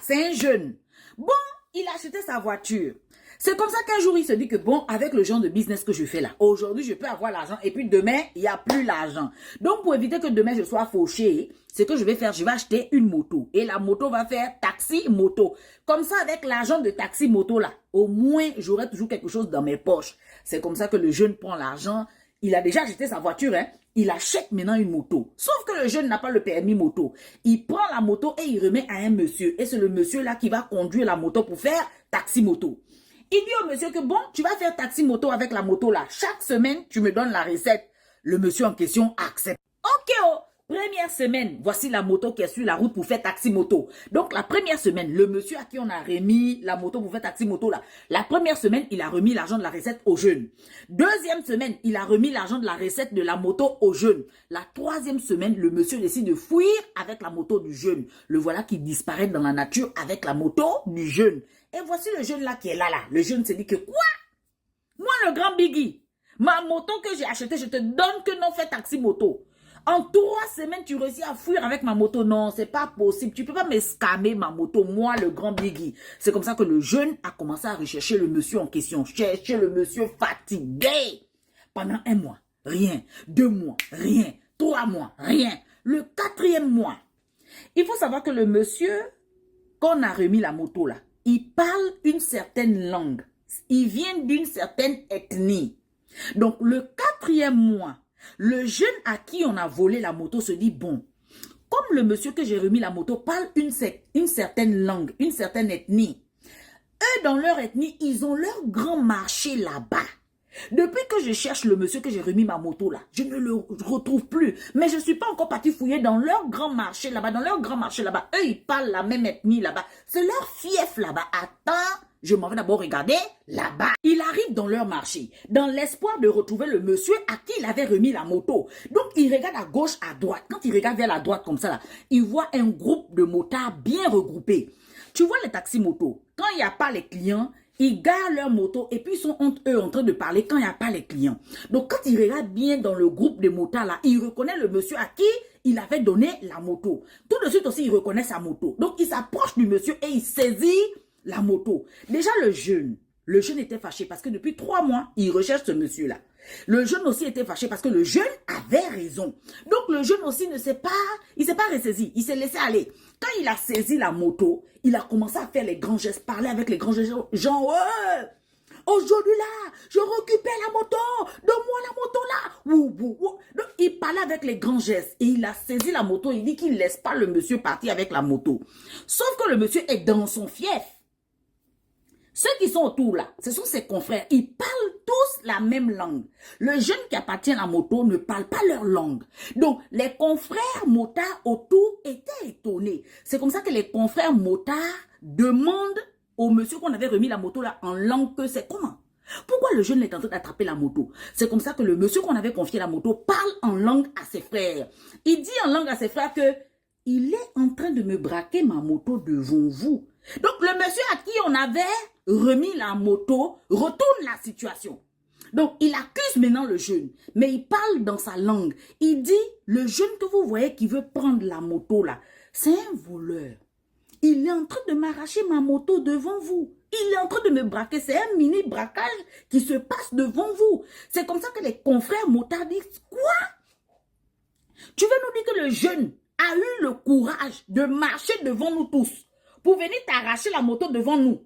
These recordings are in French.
c'est un jeune. Bon, il a acheté sa voiture. C'est comme ça qu'un jour, il se dit que bon, avec le genre de business que je fais là, aujourd'hui, je peux avoir l'argent et puis demain, il n'y a plus l'argent. Donc, pour éviter que demain, je sois fauché, ce que je vais faire, je vais acheter une moto. Et la moto va faire taxi-moto. Comme ça, avec l'argent de taxi-moto là, au moins, j'aurai toujours quelque chose dans mes poches. C'est comme ça que le jeune prend l'argent. Il a déjà acheté sa voiture, hein. Il achète maintenant une moto. Sauf que le jeune n'a pas le permis moto. Il prend la moto et il remet à un monsieur. Et c'est le monsieur là qui va conduire la moto pour faire taxi-moto. Il dit au monsieur que bon, tu vas faire taxi-moto avec la moto là. Chaque semaine, tu me donnes la recette. Le monsieur en question accepte. Ok, oh. Première semaine, voici la moto qui est sur la route pour faire taxi-moto. Donc, la première semaine, le monsieur à qui on a remis la moto pour faire taxi-moto là, la première semaine, il a remis l'argent de la recette au jeune. Deuxième semaine, il a remis l'argent de la recette de la moto au jeune. La troisième semaine, le monsieur décide de fuir avec la moto du jeune. Le voilà qui disparaît dans la nature avec la moto du jeune. Et voici le jeune là qui est là. Le jeune se dit que quoi? Moi, le grand Biggie, ma moto que j'ai achetée, je te donne que non, fais taxi-moto. En 3 semaines, tu réussis à fuir avec ma moto. Non, c'est pas possible. Tu peux pas me scammer ma moto, moi, le grand Biggie. C'est comme ça que le jeune a commencé à rechercher le monsieur en question. Chercher le monsieur fatigué. Pendant 1 mois, rien. 2 mois, rien. 3 mois, rien. Le 4e mois, il faut savoir que le monsieur qu'on a remis la moto là, il parle une certaine langue. Il vient d'une certaine ethnie. Donc, le 4e mois, le jeune à qui on a volé la moto se dit, bon, comme le monsieur que j'ai remis la moto parle une certaine langue, une certaine ethnie, eux, dans leur ethnie, ils ont leur grand marché là-bas. Depuis que je cherche le monsieur que j'ai remis ma moto là, je ne le retrouve plus. Mais je ne suis pas encore parti fouiller dans leur grand marché là-bas. Dans leur grand marché là-bas, eux, ils parlent la même ethnie là-bas. C'est leur fief là-bas. Attends, je m'en vais d'abord regarder là-bas. Il arrive dans leur marché, dans l'espoir de retrouver le monsieur à qui il avait remis la moto. Donc, il regarde à gauche, à droite. Quand il regarde vers la droite comme ça là, il voit un groupe de motards bien regroupés. Tu vois les taxis-motos, quand il n'y a pas les clients, ils garent leur moto et puis ils sont entre eux en train de parler quand il n'y a pas les clients. Donc, quand il regarde bien dans le groupe de motards là, il reconnaît le monsieur à qui il avait donné la moto. Tout de suite aussi, il reconnaît sa moto. Donc, il s'approche du monsieur et il saisit la moto. Déjà, le jeune était fâché parce que depuis 3 mois, il recherche ce monsieur-là. Le jeune aussi était fâché parce que le jeune avait raison. Donc, le jeune aussi il s'est pas ressaisi. Il s'est laissé aller. Quand il a saisi la moto, il a commencé à faire les grands gestes, parler avec les grands gestes. Genre, ouais, aujourd'hui là, je récupère la moto. Donne-moi la moto là. Ouh, ouh, ouh. Donc, il parlait avec les grands gestes et il a saisi la moto. Il dit qu'il ne laisse pas le monsieur partir avec la moto. Sauf que le monsieur est dans son fief. Ceux qui sont autour là, ce sont ses confrères. Ils parlent tous la même langue. Le jeune qui appartient à la moto ne parle pas leur langue. Donc, les confrères motards autour étaient étonnés. C'est comme ça que les confrères motards demandent au monsieur qu'on avait remis la moto là en langue que c'est comment? Pourquoi le jeune est en train d'attraper la moto? C'est comme ça que le monsieur qu'on avait confié la moto parle en langue à ses frères. Il dit en langue à ses frères que il est en train de me braquer ma moto devant vous. Donc, le monsieur à qui on avait remis la moto retourne la situation. Donc, il accuse maintenant le jeune, mais il parle dans sa langue. Il dit, le jeune que vous voyez qui veut prendre la moto là, c'est un voleur. Il est en train de m'arracher ma moto devant vous. Il est en train de me braquer. C'est un mini braquage qui se passe devant vous. C'est comme ça que les confrères motards disent, quoi? Tu veux nous dire que le jeune a eu le courage de marcher devant nous tous pour venir t'arracher la moto devant nous?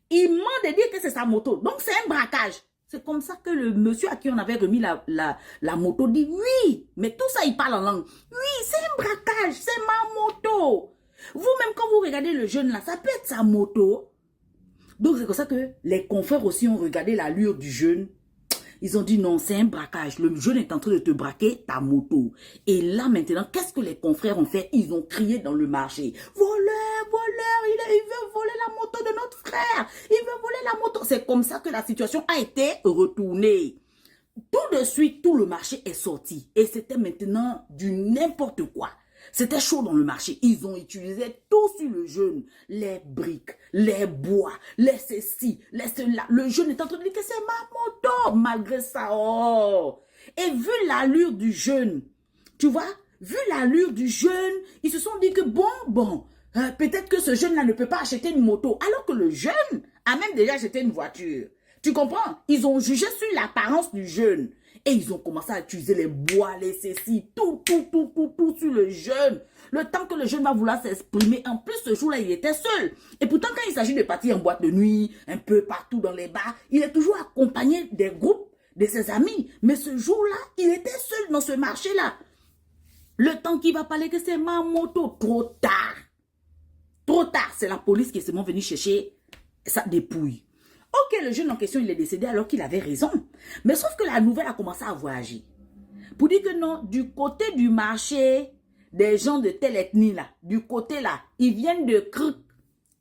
Il ment de dire que c'est sa moto. Donc, c'est un braquage. C'est comme ça que le monsieur à qui on avait remis la moto dit, oui, mais tout ça, il parle en langue. Oui, c'est un braquage, c'est ma moto. Vous-même, quand vous regardez le jeune là, ça peut être sa moto. Donc, c'est comme ça que les confrères aussi ont regardé l'allure du jeune. Ils ont dit non, c'est un braquage. Le jeune est en train de te braquer ta moto. Et là, maintenant, qu'est-ce que les confrères ont fait? Ils ont crié dans le marché. Voleur, voleur, il veut voler la moto de notre frère. Il veut voler la moto. C'est comme ça que la situation a été retournée. Tout de suite, tout le marché est sorti. Et c'était maintenant du n'importe quoi. C'était chaud dans le marché. Ils ont utilisé tout sur le jeune. Les briques, les bois, les ceci, les cela. Le jeune est en train de dire que c'est ma moto. Malgré ça, oh. Et vu l'allure du jeune, tu vois, vu l'allure du jeune, ils se sont dit que bon, peut-être que ce jeune-là ne peut pas acheter une moto, alors que le jeune a même déjà acheté une voiture. Tu comprends? Ils ont jugé sur l'apparence du jeune. Et ils ont commencé à utiliser les bois, les ceci, tout sur le jeune. Le temps que le jeune va vouloir s'exprimer. En plus, ce jour-là, il était seul. Et pourtant, quand il s'agit de partir en boîte de nuit, un peu partout dans les bars, il est toujours accompagné des groupes, de ses amis. Mais ce jour-là, il était seul dans ce marché-là. Le temps qu'il va parler que c'est ma moto, trop tard. Trop tard, c'est la police qui est seulement venue chercher sa dépouille. Ok, le jeune en question, il est décédé alors qu'il avait raison. Mais sauf que la nouvelle a commencé à voyager. Pour dire que non, du côté du marché des gens de telle ethnie là, du côté là, ils viennent de Kruk,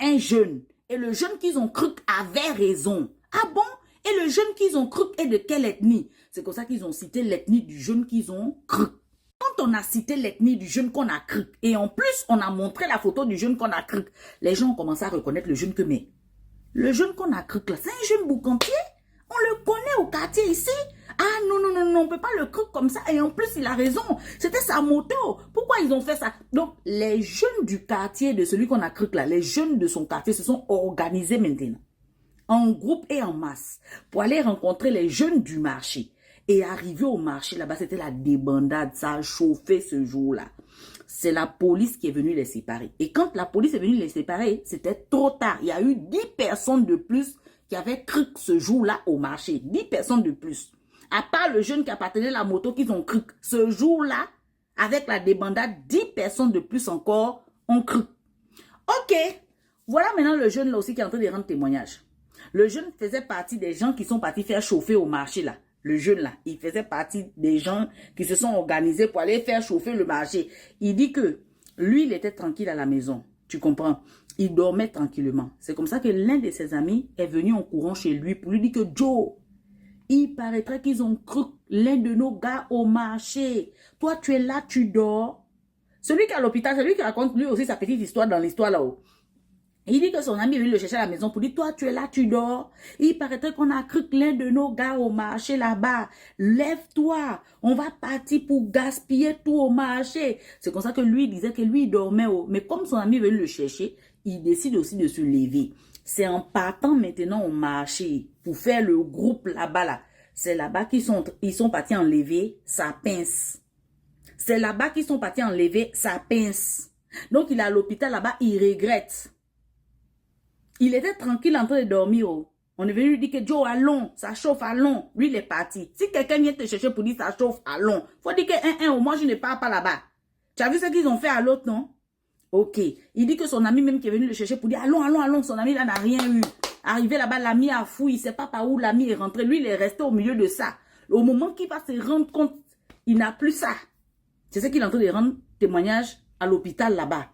un jeune. Et le jeune qu'ils ont Kruk avait raison. Ah bon? Et le jeune qu'ils ont Kruk est de quelle ethnie? C'est comme ça qu'ils ont cité l'ethnie du jeune qu'ils ont Kruk. Quand on a cité l'ethnie du jeune qu'on a Kruk, et en plus on a montré la photo du jeune qu'on a Kruk, les gens ont commencé à reconnaître le jeune que mais. Le jeune qu'on a Kruk là, c'est un jeune boucantier. On le connaît au quartier ici. Ah non, on ne peut pas le Kruk comme ça. Et en plus, il a raison. C'était sa moto. Pourquoi ils ont fait ça? Donc, les jeunes du quartier de celui qu'on a Kruk là, les jeunes de son quartier se sont organisés maintenant. En groupe et en masse. Pour aller rencontrer les jeunes du marché. Et arriver au marché là-bas, c'était la débandade. Ça a chauffé ce jour-là. C'est la police qui est venue les séparer. Et quand la police est venue les séparer, c'était trop tard. Il y a eu 10 personnes de plus qui avaient cru ce jour-là au marché. 10 personnes de plus. À part le jeune qui appartenait à la moto qu'ils ont cru. Ce jour-là, avec la débandade, 10 personnes de plus encore ont cru. Ok. Voilà maintenant le jeune là aussi qui est en train de rendre témoignage. Le jeune faisait partie des gens qui sont partis faire chauffer au marché là. Le jeune là, il faisait partie des gens qui se sont organisés pour aller faire chauffer le marché. Il dit que lui, il était tranquille à la maison. Tu comprends? Il dormait tranquillement. C'est comme ça que l'un de ses amis est venu en courant chez lui pour lui dire que Joe, il paraîtrait qu'ils ont cru l'un de nos gars au marché. Toi, tu es là, tu dors. Celui qui est à l'hôpital, c'est lui qui raconte lui aussi sa petite histoire dans l'histoire là-haut. Il dit que son ami est venu le chercher à la maison pour dire, toi, tu es là, tu dors. Il paraîtrait qu'on a cru que l'un de nos gars au marché là-bas. Lève-toi. On va partir pour gaspiller tout au marché. C'est comme ça que lui, il disait que lui, il dormait. Mais comme son ami est venu le chercher, il décide aussi de se lever. C'est en partant maintenant au marché pour faire le groupe là-bas, là. C'est là-bas qu'ils sont partis enlever sa pince. C'est là-bas qu'ils sont partis enlever sa pince. Donc, il est à l'hôpital là-bas, il regrette. Il était tranquille en train de dormir. On est venu lui dire que Joe, allons, ça chauffe, allons. Lui, il est parti. Si quelqu'un vient te chercher pour dire ça chauffe, allons. Faut dire que moi, je ne pars pas là-bas. Tu as vu ce qu'ils ont fait à l'autre, non? Ok. Il dit que son ami même qui est venu le chercher pour dire allons. Son ami là n'a rien eu. Arrivé là-bas, l'ami a fouillé. Il ne sait pas par où l'ami est rentré. Lui, il est resté au milieu de ça. Au moment qu'il va se rendre compte, il n'a plus ça. C'est ce qu'il est en train de rendre témoignage à l'hôpital là-bas.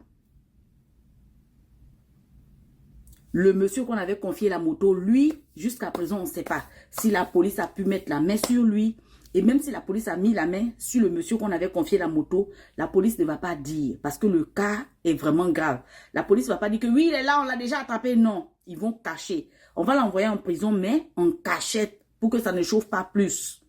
Le monsieur qu'on avait confié la moto, lui, jusqu'à présent, on ne sait pas si la police a pu mettre la main sur lui. Et même si la police a mis la main sur le monsieur qu'on avait confié la moto, la police ne va pas dire. Parce que le cas est vraiment grave. La police ne va pas dire que oui, il est là, on l'a déjà attrapé. Non, ils vont cacher. On va l'envoyer en prison, mais en cachette pour que ça ne chauffe pas plus.